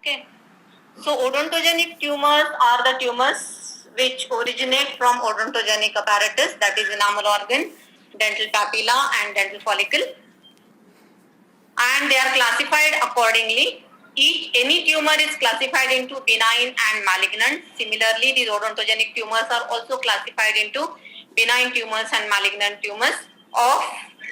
Okay. So odontogenic tumors are the tumors which originate from odontogenic apparatus, that is enamel organ, dental papilla and dental follicle, and they are classified accordingly. Any tumor is classified into benign and malignant. Similarly, these odontogenic tumors are also classified into benign tumors and malignant tumors of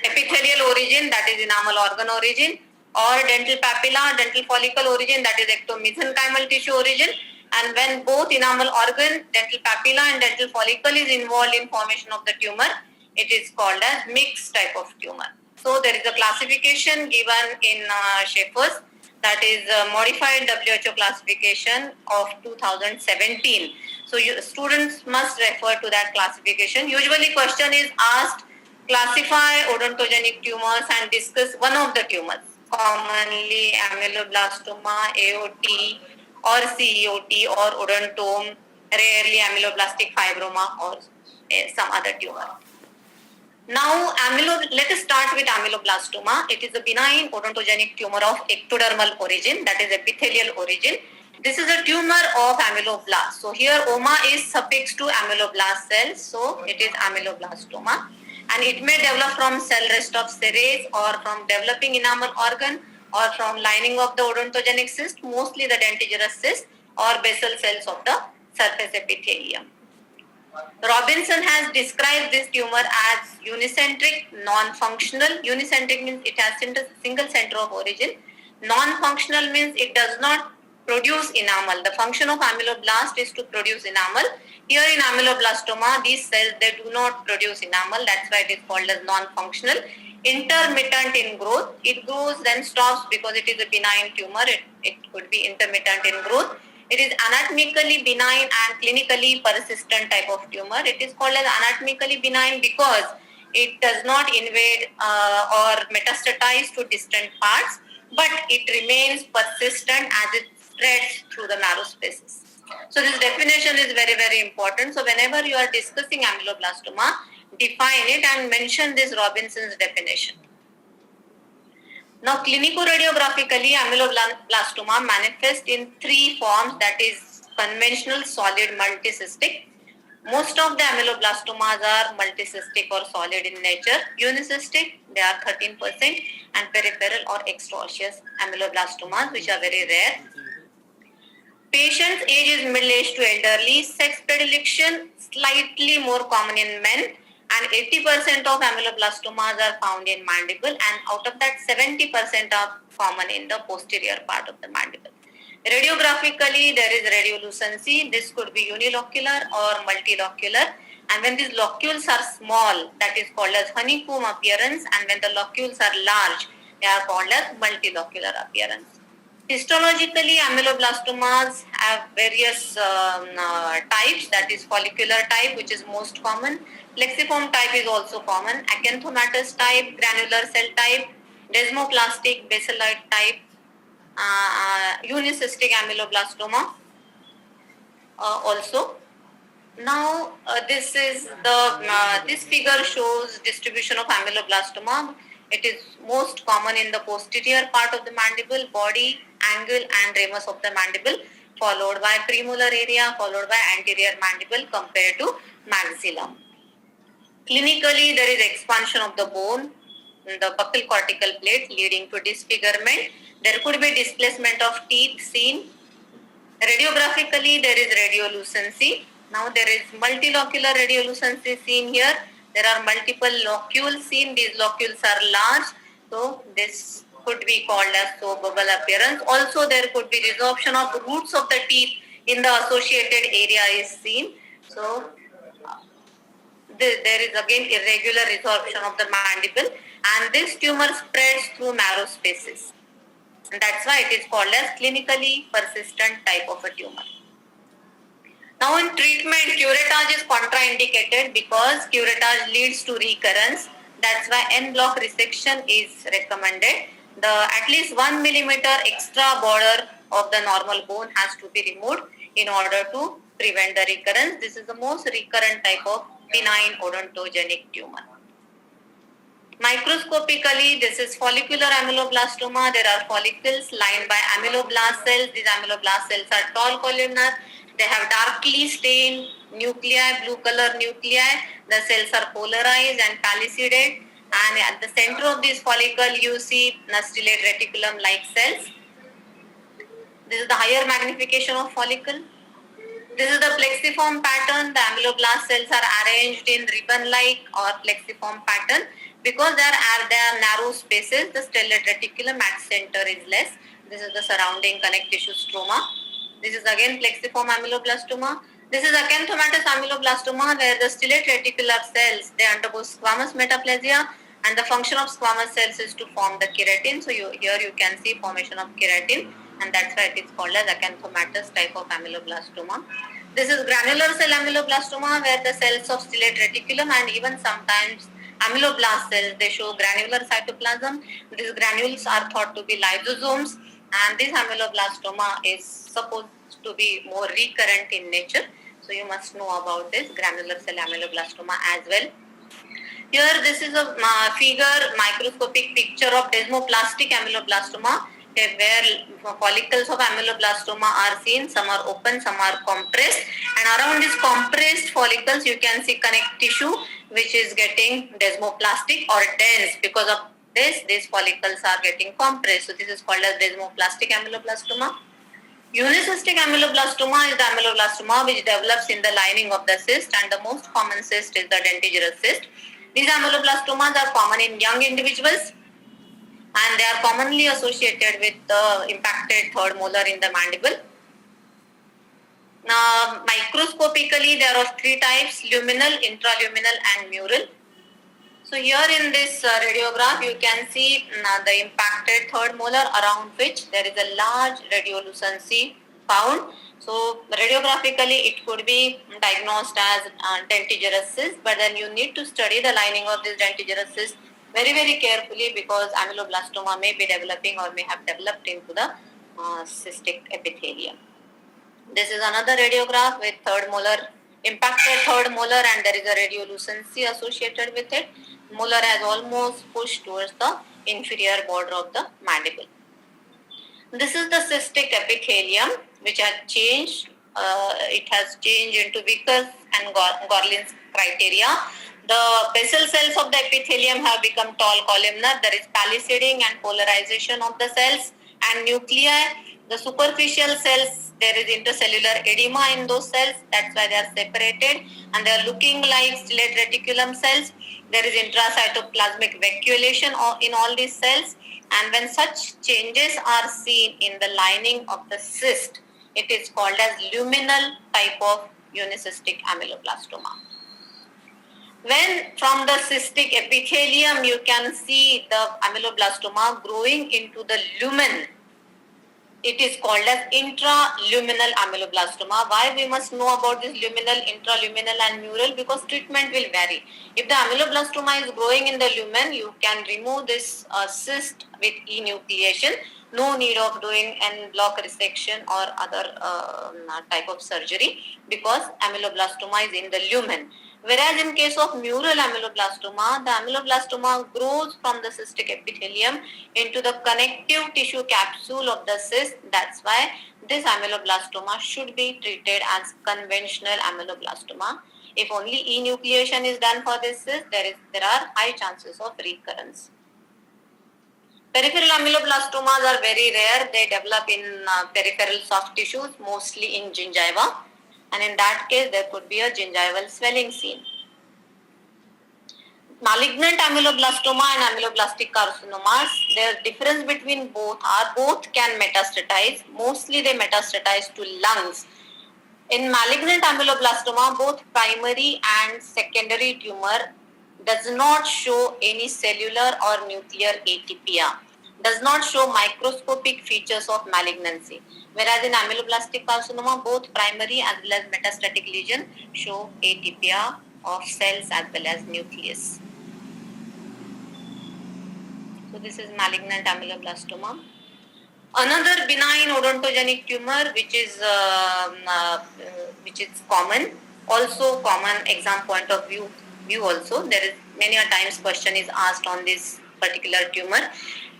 epithelial origin, that is enamel organ origin, or dental papilla, dental follicle origin, that is ectomesenchymal tissue origin. And when both enamel organ, dental papilla and dental follicle is involved in formation of the tumor, it is called as mixed type of tumor. So there is a classification given in Schaeffer's, that is modified WHO classification of 2017. So students must refer to that classification. Usually question is asked, classify odontogenic tumors and discuss one of the tumors. Commonly ameloblastoma, AOT or CEOT or odontome, rarely ameloblastic fibroma or some other tumor. Now, let us start with ameloblastoma. It is a benign odontogenic tumor of ectodermal origin, that is epithelial origin. This is a tumor of ameloblast. So here oma is suffixed to ameloblast cells, so it is ameloblastoma. And it may develop from cell rest of serous or from developing enamel organ or from lining of the odontogenic cyst, mostly the dentigerous cyst or basal cells of the surface epithelium. Robinson has described this tumor as unicentric, non-functional. Unicentric means it has single center of origin. Non-functional means it does not produce enamel. The function of ameloblast is to produce enamel. Here in ameloblastoma, these cells, they do not produce enamel. That's why it is called as non-functional. Intermittent in growth. It grows then stops because it is a benign tumor. It could be intermittent in growth. It is anatomically benign and clinically persistent type of tumor. It is called as anatomically benign because it does not invade or metastatize to distant parts, but it remains persistent as it spreads through the narrow spaces. So this definition is very, very important. So whenever you are discussing ameloblastoma, define it and mention this Robinson's definition. Now, clinico-radiographically, ameloblastoma manifests in three forms, that is conventional, solid, multicystic. Most of the ameloblastomas are multicystic or solid in nature. Unicystic, they are 13%, and peripheral or extraosseous ameloblastomas, which are very rare. Patient's age is middle-aged to elderly. Sex predilection, slightly more common in men. And 80% of ameloblastomas are found in mandible, and out of that 70% are common in the posterior part of the mandible. Radiographically, there is radiolucency. This could be unilocular or multilocular, and when these locules are small, that is called as honeycomb appearance, and when the locules are large, they are called as multilocular appearance. Histologically, ameloblastomas have various types, that is follicular type, which is most common. Plexiform type is also common. Acanthomatous type, granular cell type, desmoplastic, basalite type, unicystic ameloblastoma also. Now, this figure shows distribution of ameloblastoma. It is most common in the posterior part of the mandible, body, angle and ramus of the mandible, followed by premolar area, followed by anterior mandible compared to maxilla. Clinically, there is expansion of the bone, the buccal cortical plate leading to disfigurement. There could be displacement of teeth seen. Radiographically, there is radiolucency. Now there is multilocular radiolucency seen here. There are multiple locules seen. These locules are large. So this could be called as soap bubble appearance. Also there could be resorption of roots of the teeth in the associated area is seen. So there is again irregular resorption of the mandible, and this tumor spreads through narrow spaces. And that's why it is called as clinically persistent type of a tumor. Now in treatment, curettage is contraindicated because curettage leads to recurrence. That's why en bloc resection is recommended. At least 1 millimeter extra border of the normal bone has to be removed in order to prevent the recurrence. This is the most recurrent type of benign odontogenic tumor. Microscopically, this is follicular ameloblastoma. There are follicles lined by ameloblast cells. These ameloblast cells are tall columnar. They have darkly stained nuclei, blue color nuclei. The cells are polarized and pellucidate. And at the center of this follicle, you see stellate reticulum-like cells. This is the higher magnification of follicle. This is the plexiform pattern. The ameloblast cells are arranged in ribbon-like or plexiform pattern. Because there are narrow spaces, the stellate reticulum at center is less. This is the surrounding connective tissue stroma. This is again plexiform ameloblastoma. This is acanthomatous ameloblastoma, where the stellate reticular cells, they undergo squamous metaplasia, and the function of squamous cells is to form the keratin. So here you can see formation of keratin, and that's why it is called as acanthomatous type of ameloblastoma. This is granular cell ameloblastoma, where the cells of stellate reticulum and even sometimes ameloblast cells, they show granular cytoplasm. These granules are thought to be lysosomes, and this ameloblastoma is supposed to be more recurrent in nature. So you must know about this granular cell ameloblastoma as well. Here this is a microscopic picture of desmoplastic ameloblastoma, where follicles of ameloblastoma are seen. Some are open, some are compressed, and around these compressed follicles you can see connective tissue which is getting desmoplastic or dense. Because of this, these follicles are getting compressed. So this is called as desmoplastic ameloblastoma. Unicystic ameloblastoma is the ameloblastoma which develops in the lining of the cyst, and the most common cyst is the dentigerous cyst. These ameloblastomas are common in young individuals, and they are commonly associated with the impacted third molar in the mandible. Now, microscopically, there are three types: luminal, intraluminal, and mural. So here in this radiograph, you can see the impacted third molar, around which there is a large radiolucency found. So radiographically, it could be diagnosed as dentigerous cyst, but then you need to study the lining of this dentigerous cyst very, very carefully, because ameloblastoma may be developing or may have developed into the cystic epithelium. This is another radiograph with impacted third molar, and there is a radiolucency associated with it. Molar has almost pushed towards the inferior border of the mandible. This is the cystic epithelium, which has changed. It has changed into Vickers and Gorlin's criteria. The basal cells of the epithelium have become tall columnar. There is pelluciding and polarization of the cells and nuclei. The superficial cells, there is intercellular edema in those cells. That's why they are separated, and they are looking like stellate reticulum cells. There is intracytoplasmic vacuolation in all these cells, and when such changes are seen in the lining of the cyst, it is called as luminal type of unicystic ameloblastoma. When from the cystic epithelium you can see the ameloblastoma growing into the lumen, it is called as intraluminal ameloblastoma. Why we must know about this luminal, intraluminal and mural? Because treatment will vary. If the ameloblastoma is growing in the lumen, you can remove this cyst with enucleation. No need of doing en bloc resection or other type of surgery, because ameloblastoma is in the lumen. Whereas in case of mural ameloblastoma, the ameloblastoma grows from the cystic epithelium into the connective tissue capsule of the cyst. That's why this ameloblastoma should be treated as conventional ameloblastoma. If only enucleation is done for this cyst, there are high chances of recurrence. Peripheral ameloblastomas are very rare. They develop in peripheral soft tissues, mostly in gingiva. And in that case, there could be a gingival swelling seen. Malignant ameloblastoma and ameloblastic carcinomas, their difference between both can metastatize. Mostly they metastatize to lungs. In malignant ameloblastoma, both primary and secondary tumor does not show any cellular or nuclear atypia, does not show microscopic features of malignancy. Whereas in ameloblastic carcinoma, both primary as well as metastatic lesion show atypia of cells as well as nucleus. So this is malignant ameloblastoma. Another benign odontogenic tumor which is common, also common exam point of view also, there is many a times question is asked on this particular tumor.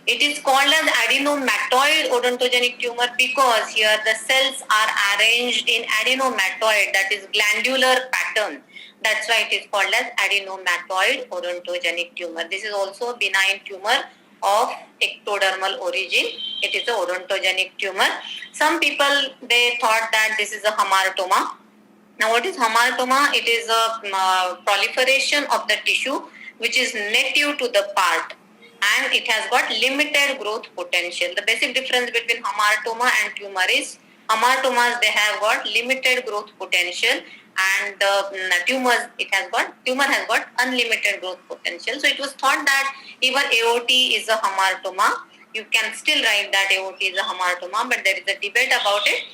It is called as adenomatoid odontogenic tumor because here the cells are arranged in adenomatoid, that is glandular pattern. That's why it is called as adenomatoid odontogenic tumor. This is also a benign tumor of ectodermal origin. It is a odontogenic tumor. Some people, they thought that this is a hamartoma. Now, what is hamartoma? It is a proliferation of the tissue which is native to the part, and it has got limited growth potential. The basic difference between hamartoma and tumor is hamartomas, they have got limited growth potential, and the tumor has got unlimited growth potential. So it was thought that even aorta is a hamartoma. You can still write that aorta is a hamartoma, but there is a debate about it.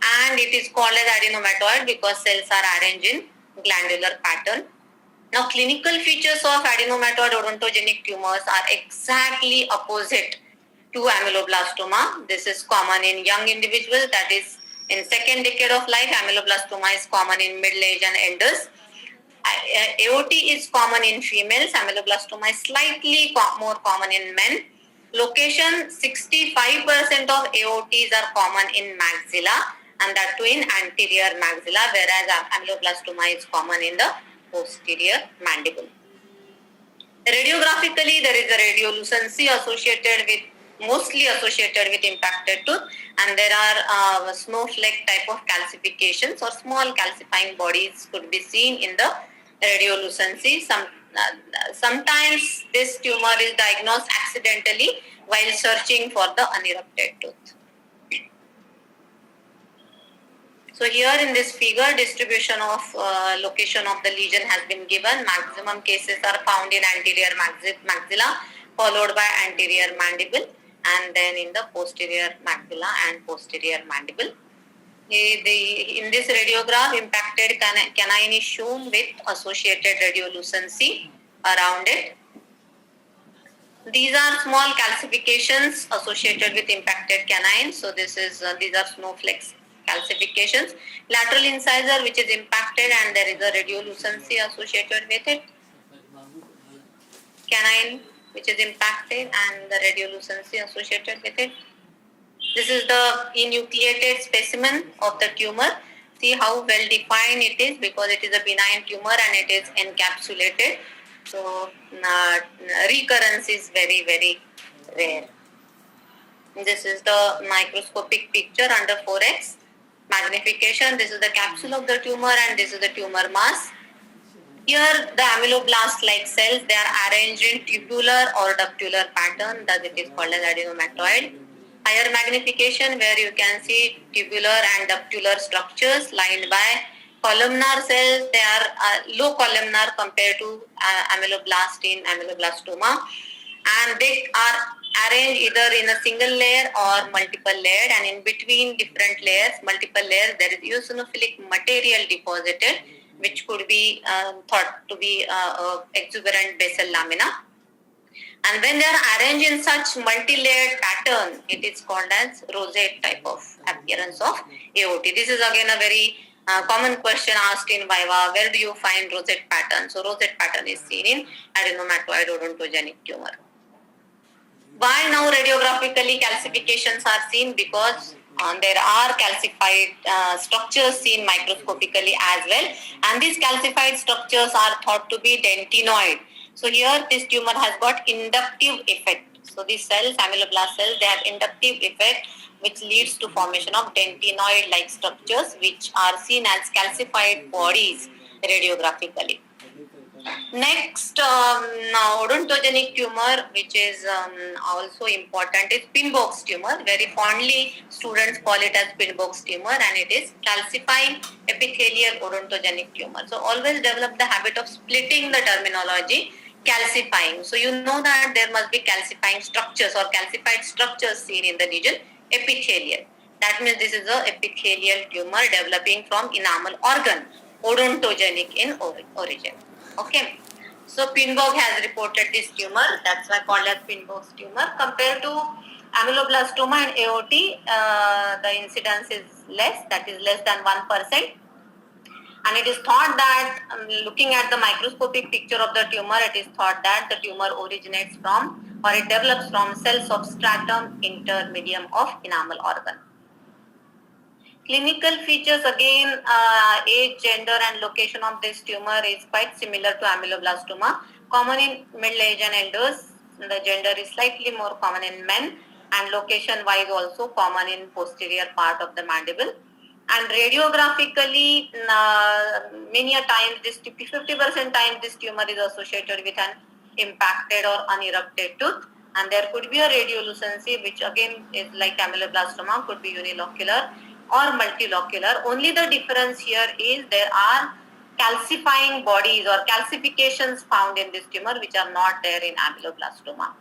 And it is called as adenomatoid because cells are arranged in glandular pattern. Now, clinical features of adenomatoid odontogenic tumors are exactly opposite to ameloblastoma. This is common in young individuals, that is in second decade of life. Ameloblastoma is common in middle age and elders. Aorta is common in females. Ameloblastoma is slightly more common in men. Location: 65% of aortas are common in maxilla, and that too in anterior maxilla, whereas ameloblastoma is common in the posterior mandible. Radiographically, there is a radiolucency mostly associated with impacted tooth, and there are snowflake type of calcifications or small calcifying bodies could be seen in the radiolucency. Sometimes this tumor is diagnosed accidentally while searching for the unerupted tooth. So here in this figure, distribution of location of the lesion has been given. Maximum cases are found in anterior maxilla, followed by anterior mandible, and then in the posterior maxilla and posterior mandible. In this radiograph, impacted canine is shown with associated radiolucency around it. These are small calcifications associated with impacted canine. So these are snowflakes calcifications. Lateral incisor which is impacted and there is a radiolucency associated with it. Canine which is impacted and the radiolucency associated with it. This is the enucleated specimen of the tumor. See how well defined it is because it is a benign tumor and it is encapsulated. So recurrence is very, very rare. This is the microscopic picture under 4x magnification. This is the capsule of the tumor and this is the tumor mass. Here the ameloblast-like cells, they are arranged in tubular or ductular pattern, thus it is called as adenomatoid. Higher magnification where you can see tubular and ductular structures lined by columnar cells. They are low columnar compared to ameloblast in ameloblastoma, and they are arranged either in a single layer or multiple layered, and in between different layers, multiple layers, there is eosinophilic material deposited, which could be thought to be exuberant basal lamina. And when they are arranged in such multi-layered pattern, it is called as rosette type of appearance of aorta. This is again a very common question asked in Viva. Where do you find rosette pattern? So rosette pattern is seen in adenomatoid odontogenic tumor. Why now radiographically calcifications are seen? Because there are calcified structures seen microscopically as well, and these calcified structures are thought to be dentinoid. So here this tumor has got inductive effect. So these cells, ameloblast cells, they have inductive effect which leads to formation of dentinoid-like structures which are seen as calcified bodies radiographically. Next, odontogenic tumor, which is also important, is Pinbox tumor. Very fondly, students call it as Pinbox tumor, and it is calcifying epithelial odontogenic tumor. So always develop the habit of splitting the terminology. Calcifying. So you know that there must be calcifying structures or calcified structures seen in the region. Epithelial. That means this is a epithelial tumor developing from enamel organ. Odontogenic in origin. Okay. So Pinbock has reported this tumor. That's why called as Pinbock's tumor. Compared to ameloblastoma and aorta, the incidence is less. That is less than 1%. And it is thought that looking at the microscopic picture of the tumor, it is thought that the tumor originates from or it develops from cell substratum intermedium of enamel organ. Clinical features again, age, gender and location of this tumor is quite similar to ameloblastoma. Common in middle age and elders. The gender is slightly more common in men, and location wise also common in posterior part of the mandible. And radiographically, many a times this 50% times this tumor is associated with an impacted or unerupted tooth, and there could be a radiolucency, which again is like ameloblastoma, could be unilocular or multilocular. Only the difference here is there are calcifying bodies or calcifications found in this tumor which are not there in ameloblastoma.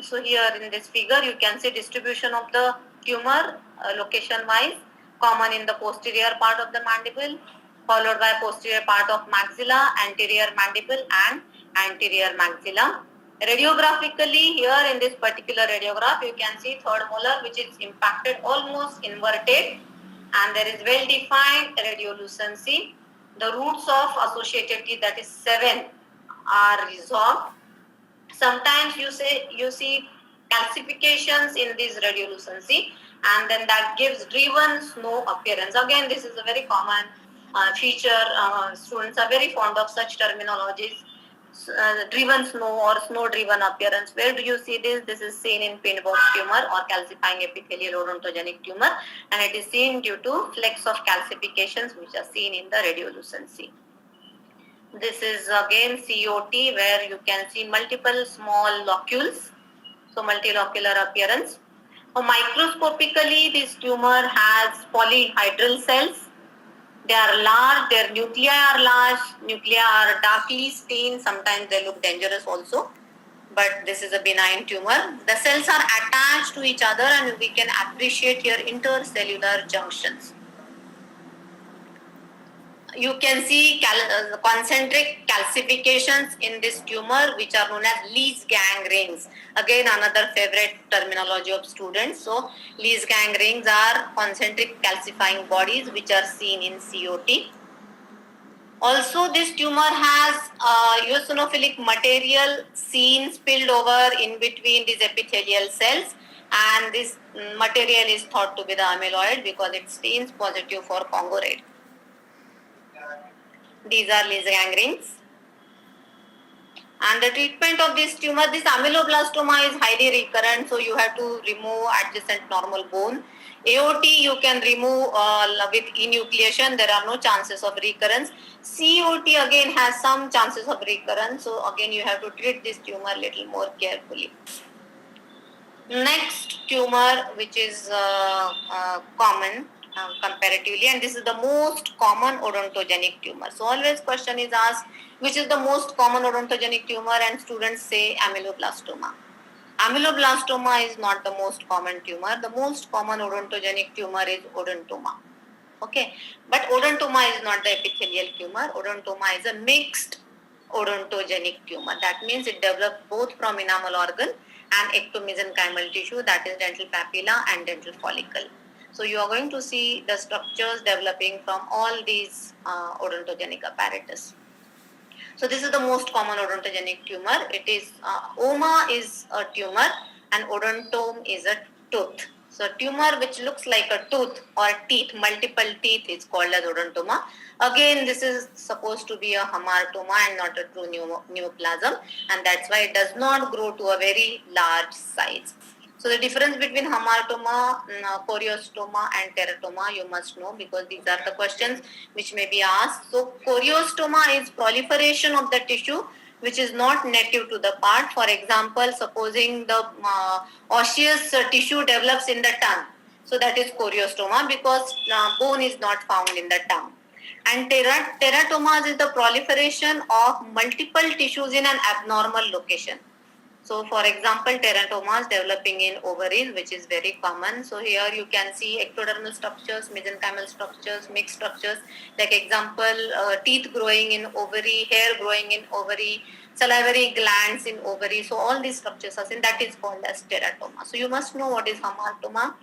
So here in this figure you can see distribution of the tumor location wise, common in the posterior part of the mandible, followed by posterior part of maxilla, anterior mandible and anterior maxilla. Radiographically, here in this particular radiograph you can see third molar which is impacted, almost inverted, and there is well defined radiolucency. The roots of associated teeth, that is 7, are resolved. Sometimes you see calcifications in this radiolucency, and then that gives driven snow appearance. Again, this is a very common feature. Students are very fond of such terminologies. Driven snow or snow driven appearance. Where do you see this? This is seen in pin box tumor or calcifying epithelial odontogenic tumor, and it is seen due to flecks of calcifications which are seen in the radiolucency. This is again COT, where you can see multiple small locules, so multilocular appearance. So microscopically, this tumor has polyhedral cells. They are large, their nuclei are large, nuclei are darkly stained, sometimes they look dangerous also, but this is a benign tumor. The cells are attached to each other and we can appreciate here intercellular junctions. You can see concentric calcifications in this tumor which are known as Lees-Gang rings. Again, another favorite terminology of students. So, Lees-Gang rings are concentric calcifying bodies which are seen in COT. Also, this tumor has eosinophilic material seen spilled over in between these epithelial cells, and this material is thought to be the amyloid because it stains positive for Congo red. These are Lees-Gang rings. And the treatment of this tumor, this ameloblastoma is highly recurrent, so you have to remove adjacent normal bone. AOT you can remove with enucleation, there are no chances of recurrence. COT again has some chances of recurrence, so again you have to treat this tumor a little more carefully. Next tumor which is common comparatively, and this is the most common odontogenic tumor. So always question is asked, which is the most common odontogenic tumor, and students say ameloblastoma. Ameloblastoma is not the most common tumor. The most common odontogenic tumor is odontoma. Okay, but odontoma is not the epithelial tumor. Odontoma is a mixed odontogenic tumor. That means it develops both from enamel organ and ectomesenchymal tissue, that is dental papilla and dental follicle. So you are going to see the structures developing from all these odontogenic apparatus. So this is the most common odontogenic tumor. It is oma is a tumor and odontome is a tooth. So tumor which looks like a tooth or teeth, multiple teeth, is called as odontoma. Again, this is supposed to be a hamartoma and not a true neoplasm, and that's why it does not grow to a very large size. So the difference between hamartoma, choriostoma and teratoma you must know, because these are the questions which may be asked. So choriostoma is proliferation of the tissue which is not native to the part. For example, supposing the osseous tissue develops in the tongue, so that is choriostoma because bone is not found in the tongue. And teratomas is the proliferation of multiple tissues in an abnormal location. So for example, teratomas developing in ovaries, which is very common. So here you can see ectodermal structures, mesenchymal structures, mixed structures. Like example, teeth growing in ovary, hair growing in ovary, salivary glands in ovary. So all these structures are seen. That is called as teratoma. So you must know what is hamartoma,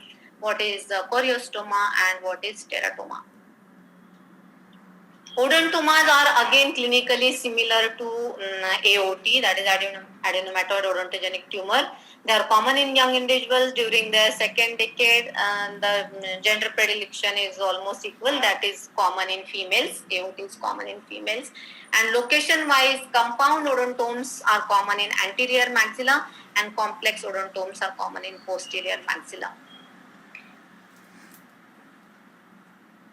what is the choriostoma, and what is teratoma. Odontomas are again clinically similar to AOT, that is adenomatoid odontogenic tumor. They are common in young individuals during the second decade, and the gender predilection is almost equal. That is common in females. AOT is common in females. And location-wise, compound odontomes are common in anterior maxilla, and complex odontomes are common in posterior maxilla.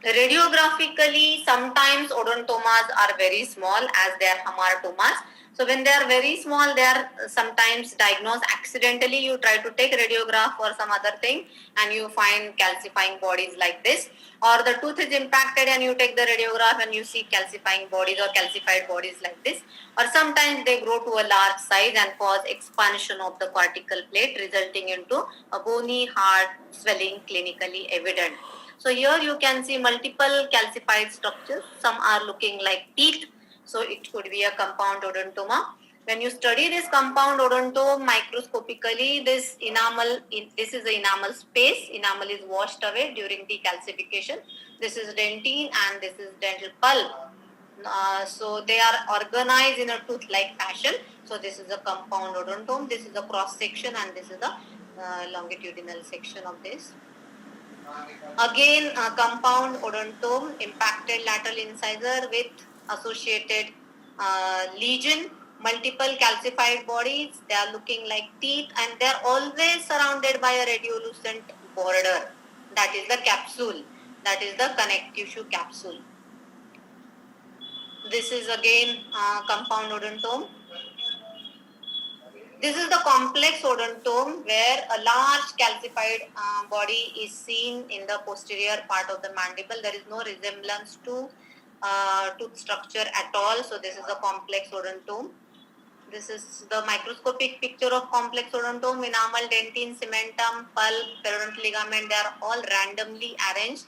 Radiographically, sometimes odontomas are very small as they are hamartomas. So when they are very small, they are sometimes diagnosed accidentally. You try to take radiograph or some other thing and you find calcifying bodies like this. Or the tooth is impacted and you take the radiograph and you see calcifying bodies or calcified bodies like this. Or sometimes they grow to a large size and cause expansion of the cortical plate, resulting into a bony, hard swelling clinically evident. So here you can see multiple calcified structures. Some are looking like teeth. So it could be a compound odontoma. When you study this compound odontome microscopically, this is the enamel space. Enamel is washed away during decalcification. This is dentine and this is dental pulp. So they are organized in a tooth-like fashion. So this is a compound odontome. This is a cross section and this is the longitudinal section of this. Again, a compound odontome, impacted lateral incisor with associated lesion, multiple calcified bodies. They are looking like teeth and they are always surrounded by a radiolucent border. That is the capsule. That is the connective tissue capsule. This is again compound odontome. This is the complex odontome where a large calcified body is seen in the posterior part of the mandible. There is no resemblance to tooth structure at all. So this is a complex odontome. This is the microscopic picture of complex odontome. Enamel, dentine, cementum, pulp, periodontal ligament, they are all randomly arranged